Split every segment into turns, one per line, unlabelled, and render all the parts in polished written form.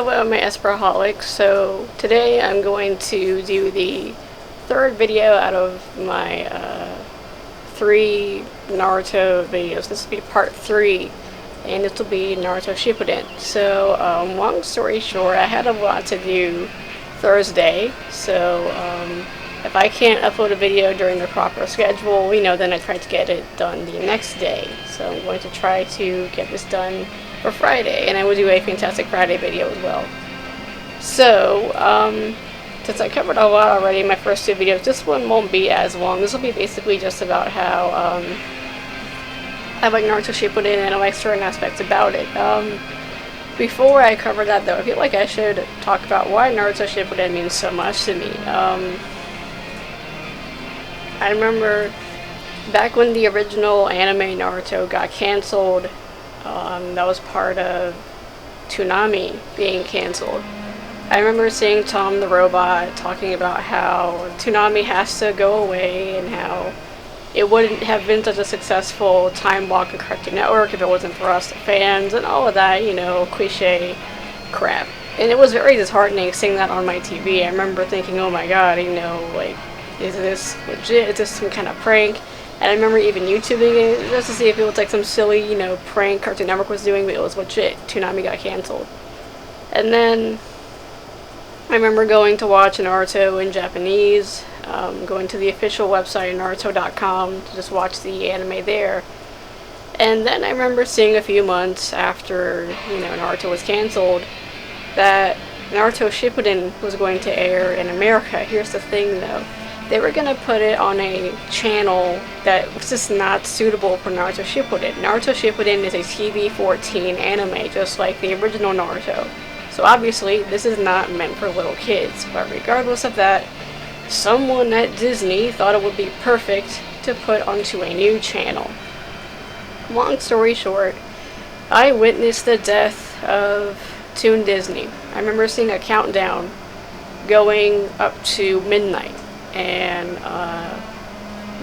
Hello, my Esperaholics. So today I'm going to do the third video out of my 3 Naruto videos. This will be part 3, and this will be Naruto Shippuden. So long story short, I had a lot to do Thursday, so if I can't upload a video during the proper schedule, then I try to get it done the next day. So I'm going to try to get this done for Friday, and I will do a Fantastic Friday video as well. So, since I covered a lot already in my first 2 videos, this one won't be as long. This will be basically just about how I like Naruto Shippuden and I like certain aspects about it. Before I cover that though, I feel like I should talk about why Naruto Shippuden means so much to me. I remember back when the original anime Naruto got cancelled, that was part of Toonami being cancelled. I remember seeing Tom the Robot talking about how Toonami has to go away and how it wouldn't have been such a successful time block of Cartoon Network if it wasn't for us, the fans, and all of that, cliche crap. And it was very disheartening seeing that on my TV. I remember thinking, oh my god, is this legit? Is this some kind of prank? And I remember even YouTubing it just to see if it was like some silly, prank Cartoon Network was doing, but it was legit. Toonami got cancelled. And then I remember going to watch Naruto in Japanese, going to the official website Naruto.com to just watch the anime there. And then I remember seeing a few months after, Naruto was cancelled, that Naruto Shippuden was going to air in America. Here's the thing though. They were going to put it on a channel that was just not suitable for Naruto Shippuden. Naruto Shippuden is a TV-14 anime, just like the original Naruto. So obviously, this is not meant for little kids. But regardless of that, someone at Disney thought it would be perfect to put onto a new channel. Long story short, I witnessed the death of Toon Disney. I remember seeing a countdown going up to midnight. And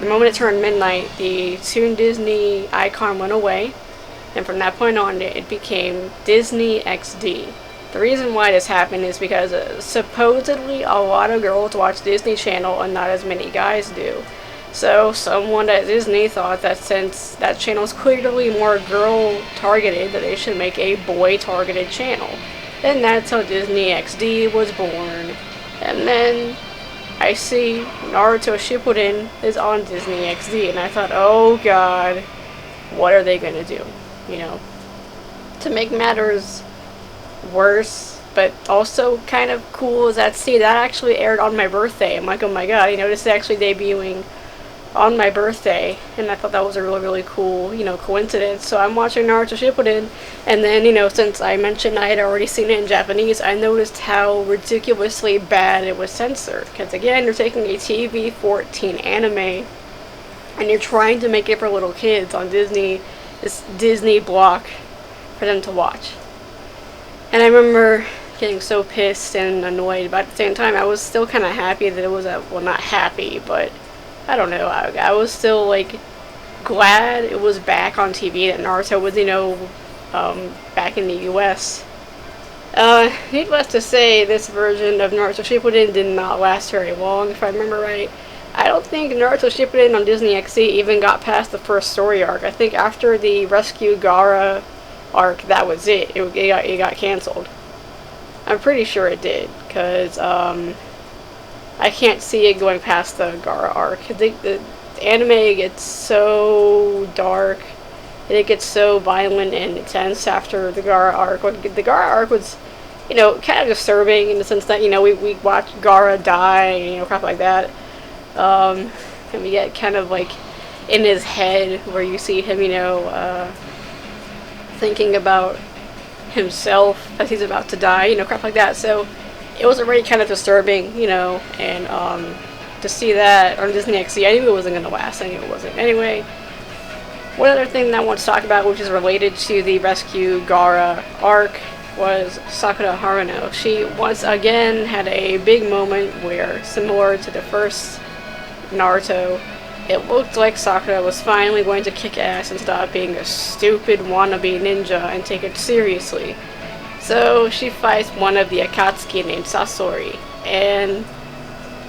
the moment it turned midnight, the Toon Disney icon went away, and from that point on it became Disney XD. The reason why this happened is because supposedly a lot of girls watch Disney Channel and not as many guys do. So someone at Disney thought that since that channel is clearly more girl targeted, that they should make a boy targeted channel. And that's how Disney XD was born. And then I see Naruto Shippuden is on Disney XD, and I thought, oh god, what are they gonna do? To make matters worse, but also kind of cool, is that that actually aired on my birthday. I'm like, oh my god, this is actually debuting on my birthday, and I thought that was a really, really cool, coincidence. So I'm watching Naruto Shippuden, and then, since I mentioned I had already seen it in Japanese, I noticed how ridiculously bad it was censored. Because again, you're taking a TV-14 anime, and you're trying to make it for little kids on Disney, this Disney block for them to watch. And I remember getting so pissed and annoyed, but at the same time, I was still kind of happy that it was well, not happy, but I don't know, I was still, glad it was back on TV, that Naruto was, back in the US. Needless to say, this version of Naruto Shippuden did not last very long, if I remember right. I don't think Naruto Shippuden on Disney XD even got past the first story arc. I think after the Rescue Gaara arc, that was it. It got cancelled. I'm pretty sure it did, because, I can't see it going past the Gaara arc. The anime gets so dark, and it gets so violent and intense after the Gaara arc. The Gaara arc was, kind of disturbing in the sense that, we watch Gaara die, crap like that. And we get kind of, in his head, where you see him, thinking about himself as he's about to die, crap like that. So it was already kind of disturbing, and to see that on Disney XD, I knew it wasn't going to last. I knew it wasn't. Anyway, one other thing that I want to talk about, which is related to the Rescue Gaara arc, was Sakura Haruno. She once again had a big moment where, similar to the first Naruto, it looked like Sakura was finally going to kick ass and stop being a stupid wannabe ninja and take it seriously. So she fights one of the Akatsuki named Sasori, and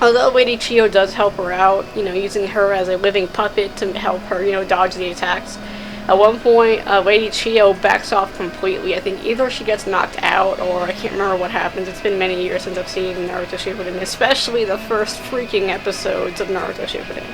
although Lady Chiyo does help her out, using her as a living puppet to help her, dodge the attacks, at one point, Lady Chiyo backs off completely. I think either she gets knocked out, or I can't remember what happens. It's been many years since I've seen Naruto Shippuden, especially the first freaking episodes of Naruto Shippuden.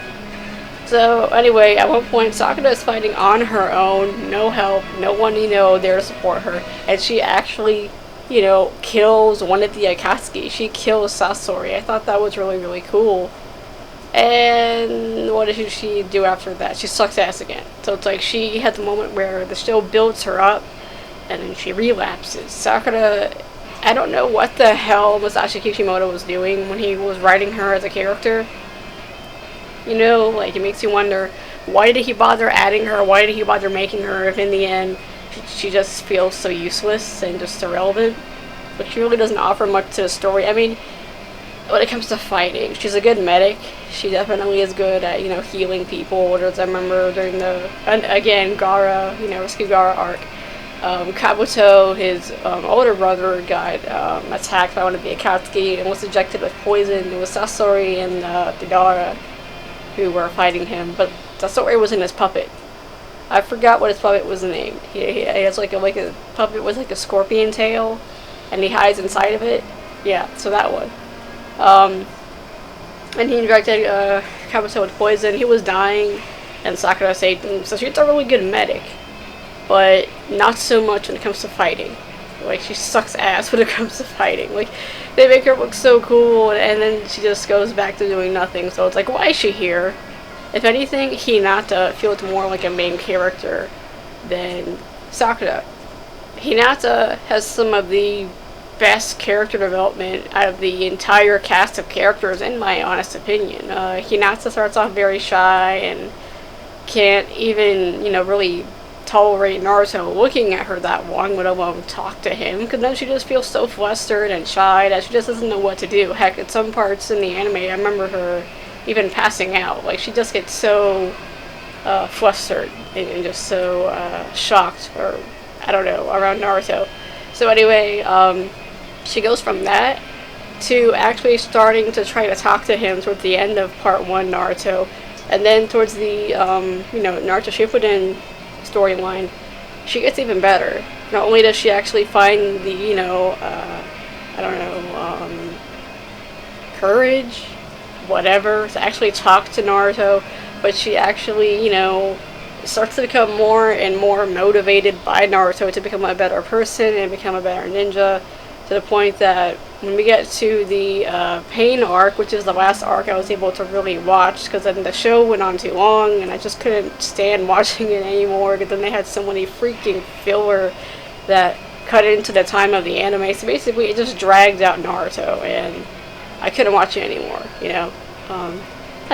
So, anyway, at one point, Sakura is fighting on her own, no help, no one, there to support her, and she actually, kills one of the Akatsuki. She kills Sasori. I thought that was really, really cool. And what does she do after that? She sucks ass again. So it's like she had the moment where the show builds her up, and then she relapses. Sakura, I don't know what the hell Masashi Kishimoto was doing when he was writing her as a character. Like, it makes you wonder, why did he bother adding her? Why did he bother making her if in the end she just feels so useless and just irrelevant? But she really doesn't offer much to the story. I mean, when it comes to fighting, she's a good medic. She definitely is good at, healing people. As I remember during the, again, Gaara, Rescue Gaara arc, Kabuto, his older brother, got attacked by one of the Akatsuki and was injected with poison. It was Sasori and Deidara who were fighting him, but Sasori was in his puppet. I forgot what his puppet was named. He has like a puppet with like a scorpion tail, and he hides inside of it. Yeah, so that one. And he injected Kabuto with poison. He was dying, and Sakura said, so she's a really good medic, but not so much when it comes to fighting. Like, she sucks ass when it comes to fighting. Like, they make her look so cool, and then she just goes back to doing nothing. So it's like, why is she here? If anything, Hinata feels more like a main character than Sakura. Hinata has some of the best character development out of the entire cast of characters, in my honest opinion. Hinata starts off very shy and can't even, really tolerate Naruto looking at her that long, let alone talk to him, because then she just feels so flustered and shy that she just doesn't know what to do. Heck, at some parts in the anime, I remember her even passing out. Like, she just gets so flustered and just so shocked, or I don't know, around Naruto. So anyway, she goes from that to actually starting to try to talk to him towards the end of part 1 Naruto, and then towards the Naruto Shippuden storyline, she gets even better. Not only does she actually find the courage, whatever, to actually talk to Naruto, but she actually starts to become more and more motivated by Naruto to become a better person and become a better ninja, to the point that when we get to the Pain arc, which is the last arc I was able to really watch, because then the show went on too long and I just couldn't stand watching it anymore, because then they had so many freaking filler that cut into the time of the anime. So basically it just dragged out Naruto and I couldn't watch it anymore, and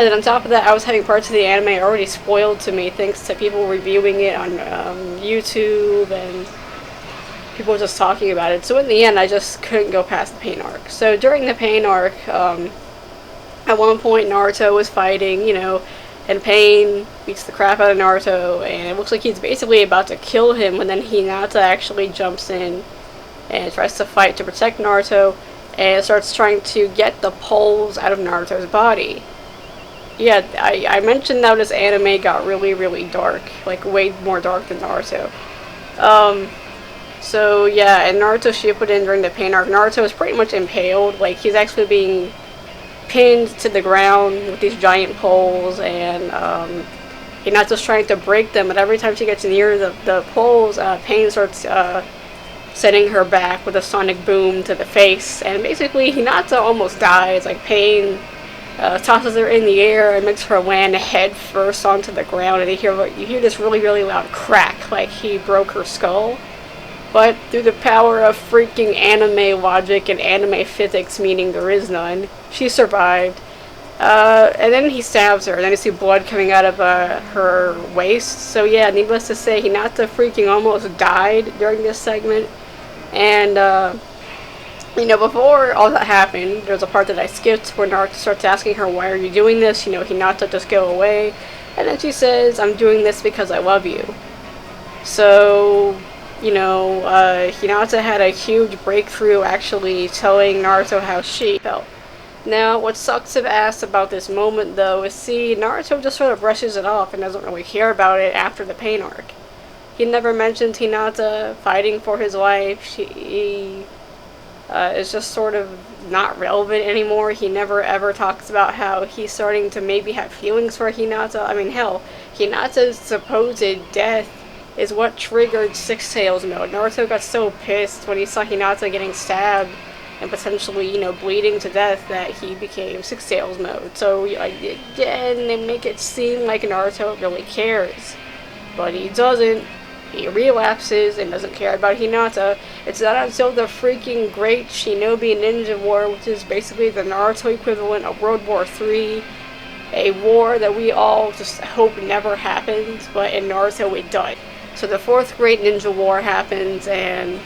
then on top of that, I was having parts of the anime already spoiled to me thanks to people reviewing it on YouTube and people were just talking about it. So in the end, I just couldn't go past the Pain arc. So during the Pain arc, at one point Naruto was fighting, and Pain beats the crap out of Naruto, and it looks like he's basically about to kill him, and then Hinata actually jumps in and tries to fight to protect Naruto, and starts trying to get the poles out of Naruto's body. Yeah, I mentioned that this anime got really, really dark, like way more dark than Naruto. So yeah, in Naruto Shippuden during the Pain arc, Naruto is pretty much impaled. Like, he's actually being pinned to the ground with these giant poles, and Hinata's trying to break them, but every time she gets near the poles, Pain starts sending her back with a sonic boom to the face, and basically Hinata almost dies. Like, Pain tosses her in the air and makes her land head first onto the ground, and you hear this really, really loud crack, like he broke her skull. But through the power of freaking anime logic and anime physics, meaning there is none, she survived. And then he stabs her, and then you see blood coming out of her waist. So yeah, needless to say, Hinata freaking almost died during this segment. And before all that happened, there's a part that I skipped where Naruto starts asking her, why are you doing this? Hinata, just go away. And then she says, I'm doing this because I love you. So Hinata had a huge breakthrough actually telling Naruto how she felt. Now, what sucks of ass about this moment, though, is Naruto just sort of brushes it off and doesn't really care about it after the pain arc. He never mentioned Hinata fighting for his life. She is just sort of not relevant anymore. He never ever talks about how he's starting to maybe have feelings for Hinata. I mean, hell, Hinata's supposed death is what triggered Six Tails mode. Naruto got so pissed when he saw Hinata getting stabbed and potentially, bleeding to death that he became Six Tails mode. So, again, they make it seem like Naruto really cares. But he doesn't. He relapses and doesn't care about Hinata. It's not until the freaking Great Shinobi Ninja War, which is basically the Naruto equivalent of World War III, a war that we all just hope never happens, but in Naruto it does. So the Fourth Great Ninja War happens, and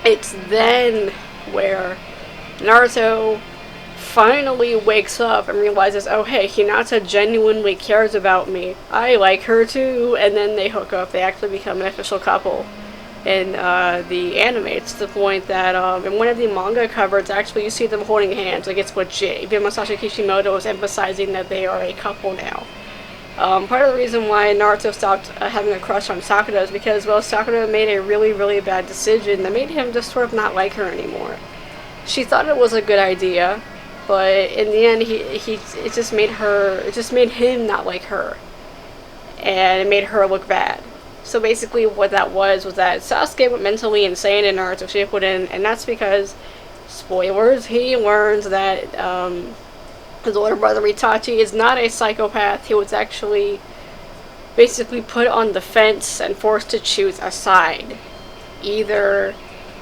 it's then where Naruto finally wakes up and realizes, oh hey, Hinata genuinely cares about me. I like her too. And then they hook up. They actually become an official couple in the anime. It's the point that in one of the manga covers, actually you see them holding hands. Like it's legit. Even Masashi Kishimoto is emphasizing that they are a couple now. Part of the reason why Naruto stopped having a crush on Sakura is because, well, Sakura made a really, really bad decision that made him just sort of not like her anymore. She thought it was a good idea, but in the end, it just made him not like her, and it made her look bad. So basically, what that was that Sasuke went mentally insane in Naruto Shippuden, and that's because, spoilers, he learns that his older brother Itachi is not a psychopath. He was actually basically put on the fence and forced to choose a side. Either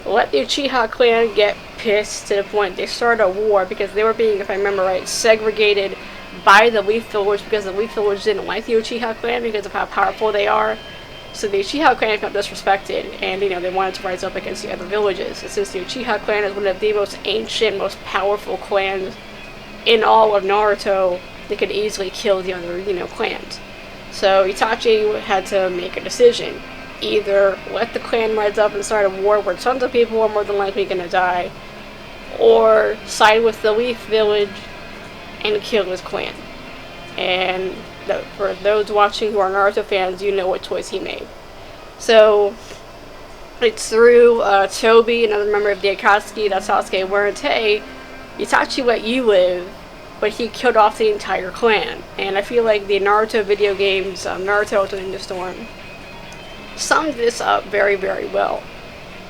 let the Uchiha clan get pissed to the point they started a war because they were being, if I remember right, segregated by the Leaf Village because the Leaf Village didn't like the Uchiha clan because of how powerful they are. So the Uchiha clan felt disrespected, and they wanted to rise up against the other villages. And since the Uchiha clan is one of the most ancient, most powerful clans in all of Naruto, they could easily kill the other, clans. So Itachi had to make a decision. Either let the clan rise up and start a war where tons of people are more than likely going to die, or side with the Leaf Village and kill his clan. And for those watching who are Naruto fans, you know what choice he made. So it's through Tobi, another member of the Akatsuki, that Sasuke learned, hey, Itachi let you live, but he killed off the entire clan. And I feel like the Naruto video games, Naruto Ultimate Ninja Storm, summed this up very, very well.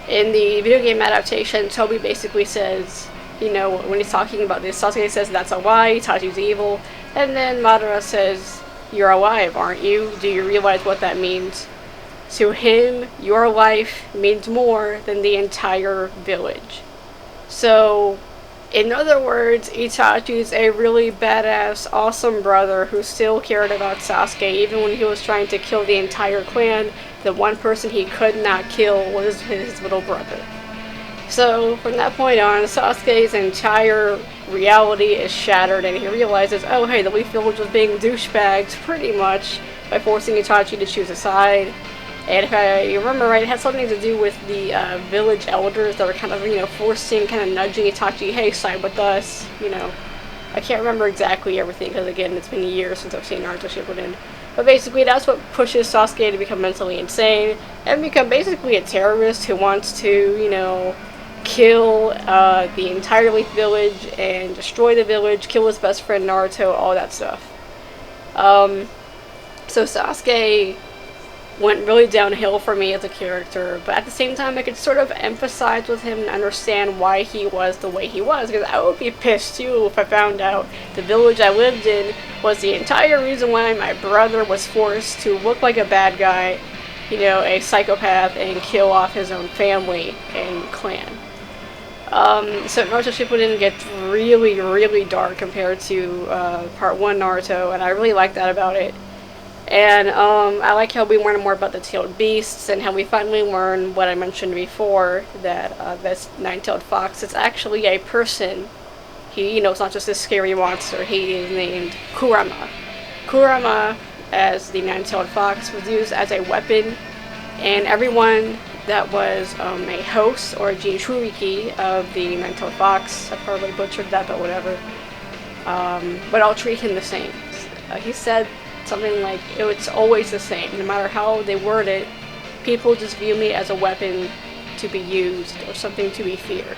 In the video game adaptation, Tobi basically says, when he's talking about this, Sasuke says that's a lie, Itachi's evil, and then Madara says, you're alive, aren't you? Do you realize what that means? To him, your life means more than the entire village. So, in other words, Itachi's a really badass, awesome brother who still cared about Sasuke even when he was trying to kill the entire clan. The one person he could not kill was his little brother. So, from that point on, Sasuke's entire reality is shattered, and he realizes, oh hey, the Leaf Village was being douchebags, pretty much, by forcing Itachi to choose a side. And if I remember right, it had something to do with the village elders that were kind of, forcing, kind of nudging Itachi, hey, side with us, I can't remember exactly everything, because again, it's been years since I've seen Naruto Shippuden. But basically, that's what pushes Sasuke to become mentally insane, and become basically a terrorist who wants to, kill the entire Leaf Village, and destroy the village, kill his best friend Naruto, all that stuff. So Sasuke went really downhill for me as a character, but at the same time I could sort of empathize with him and understand why he was the way he was, because I would be pissed too if I found out the village I lived in was the entire reason why my brother was forced to look like a bad guy, a psychopath, and kill off his own family and clan. So Naruto Shippuden gets really, really dark compared to Part 1 Naruto, and I really like that about it. And I like how we learn more about the tailed beasts, and how we finally learn what I mentioned before, that this nine-tailed fox is actually a person. He, it's not just this scary monster. He is named Kurama. Kurama, as the nine-tailed fox, was used as a weapon, and everyone that was a host or a Jinchuriki of the Mental Fox. I probably butchered that, but whatever. But I'll treat him the same. He said something like, it's always the same. No matter how they word it, people just view me as a weapon to be used or something to be feared.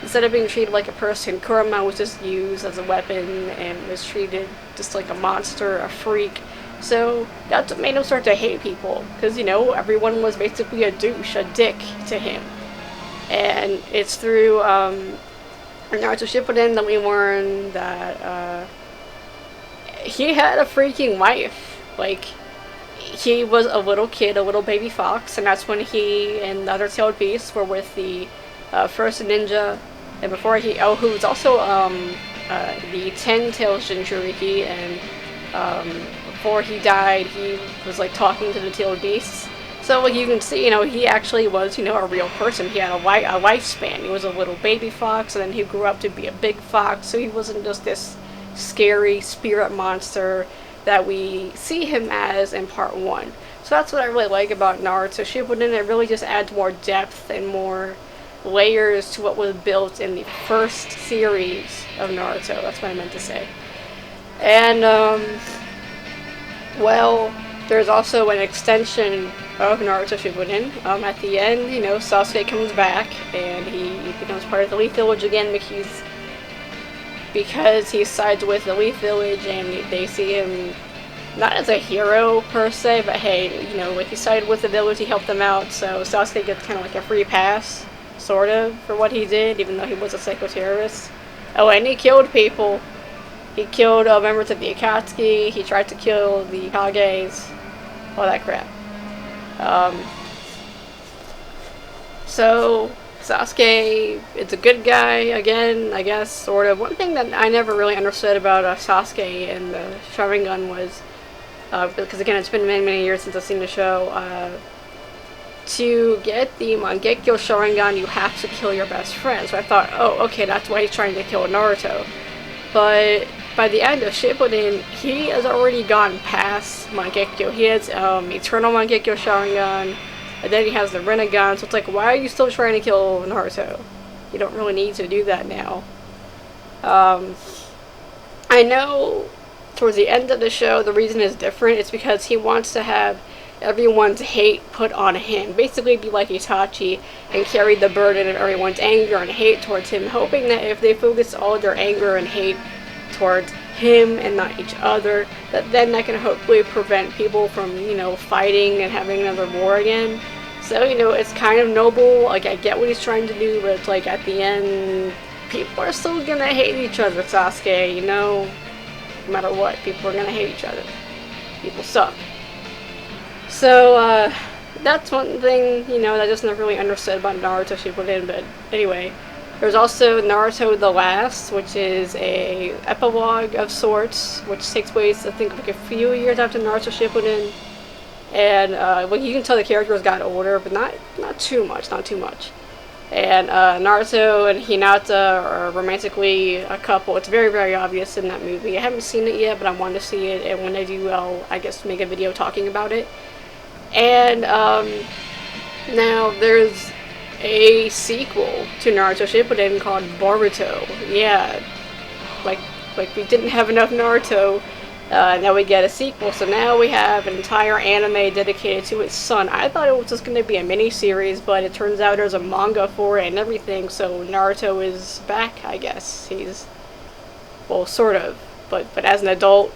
Instead of being treated like a person, Kurama was just used as a weapon and was treated just like a monster, a freak. So that's what made him start to hate people. Because, you know, everyone was basically a douche, a dick to him. And it's through Naruto Shippuden that we learn that he had a freaking wife. Like, he was a little kid, a little baby fox, and that's when he and the other tailed beasts were with the first ninja. And before who was also the 10 tails Jinchuriki, and before he died, he was like talking to the tailed beasts. So like you can see, you know, he actually was, you know, a real person. He had a lifespan. He was a little baby fox, and then he grew up to be a big fox. So he wasn't just this scary spirit monster that we see him as in part 1. So that's what I really like about Naruto Shippuden. It really just adds more depth and more layers to what was built in the first series of Naruto. That's what I meant to say. And, well, there's also an extension of Naruto Shippuden. At the end, you know, Sasuke comes back and he becomes part of the Leaf Village again because he sides with the Leaf Village, and they see him not as a hero per se, but hey, you know, like he sided with the village, he helped them out, so Sasuke gets kind of like a free pass, sort of, for what he did, even though he was a psycho-terrorist. Oh, and he killed people. He killed members of the Akatsuki, he tried to kill the Kages, all that crap. So Sasuke is a good guy again, I guess, sort of. One thing that I never really understood about Sasuke and the Sharingan was, because again, it's been many, many years since I've seen the show, to get the Mangekyo Sharingan, you have to kill your best friend. So I thought, oh, okay, that's why he's trying to kill Naruto. But by the end of Shippuden, he has already gone past Mangekyo. He has Eternal Mangekyo Sharingan, and then he has the Rinnegan, so it's like, why are you still trying to kill Naruto? You don't really need to do that now. I know towards the end of the show, the reason is different. It's because he wants to have everyone's hate put on him. Basically be like Itachi and carry the burden of everyone's anger and hate towards him, hoping that if they focus all their anger and hate towards him and not each other, then that can hopefully prevent people from, you know, fighting and having another war again. So, you know, it's kind of noble. Like, I get what he's trying to do, but it's like at the end, people are still gonna hate each other, Sasuke, you know? No matter what, people are gonna hate each other. People suck. So, that's one thing, you know, that I just never really understood about Naruto Shippuden, but anyway. There's also Naruto the Last, which is a epilogue of sorts, which takes place, I think, like a few years after Naruto Shippuden. And, well, you can tell the characters got older, but not too much. And, Naruto and Hinata are romantically a couple. It's very, very obvious in that movie. I haven't seen it yet, but I want to see it, and when I do, I'll, I guess, make a video talking about it. And, now there's a sequel to Naruto Shippuden called Boruto. Yeah, like we didn't have enough Naruto, now we get a sequel, so now we have an entire anime dedicated to its son. I thought it was just going to be a mini-series, but it turns out there's a manga for it and everything, so Naruto is back, I guess. He's, well, sort of, but as an adult,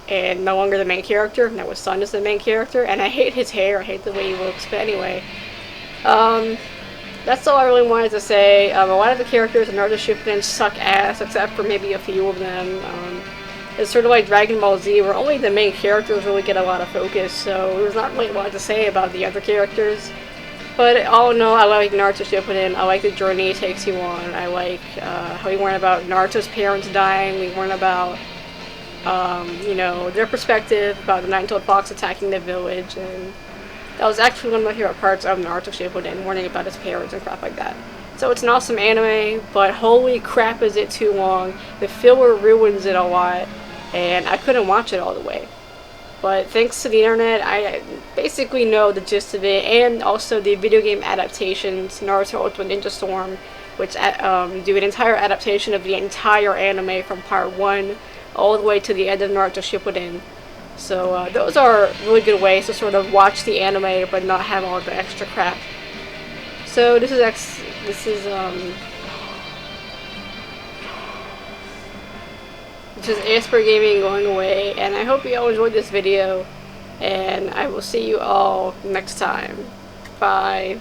and no longer the main character. Now his son is the main character, and I hate his hair, I hate the way he looks, but anyway. That's all I really wanted to say. A lot of the characters in Naruto Shippuden suck ass, except for maybe a few of them. It's sort of like Dragon Ball Z, where only the main characters really get a lot of focus, so there's not really a lot to say about the other characters. But all in all, I like Naruto Shippuden. I like the journey it takes you on. I like how we learn about Naruto's parents dying. We learn about, you know, their perspective about the Nine-Tailed Fox attacking the village, and that was actually one of my favorite parts of Naruto Shippuden, learning about his parents and crap like that. So it's an awesome anime, but holy crap is it too long. The filler ruins it a lot, and I couldn't watch it all the way. But thanks to the internet, I basically know the gist of it, and also the video game adaptations, Naruto Ultimate Ninja Storm, which do an entire adaptation of the entire anime from part 1 all the way to the end of Naruto Shippuden. So those are really good ways to sort of watch the anime but not have all the extra crap. So this is Asper Gaming going away, and I hope you all enjoyed this video, and I will see you all next time. Bye.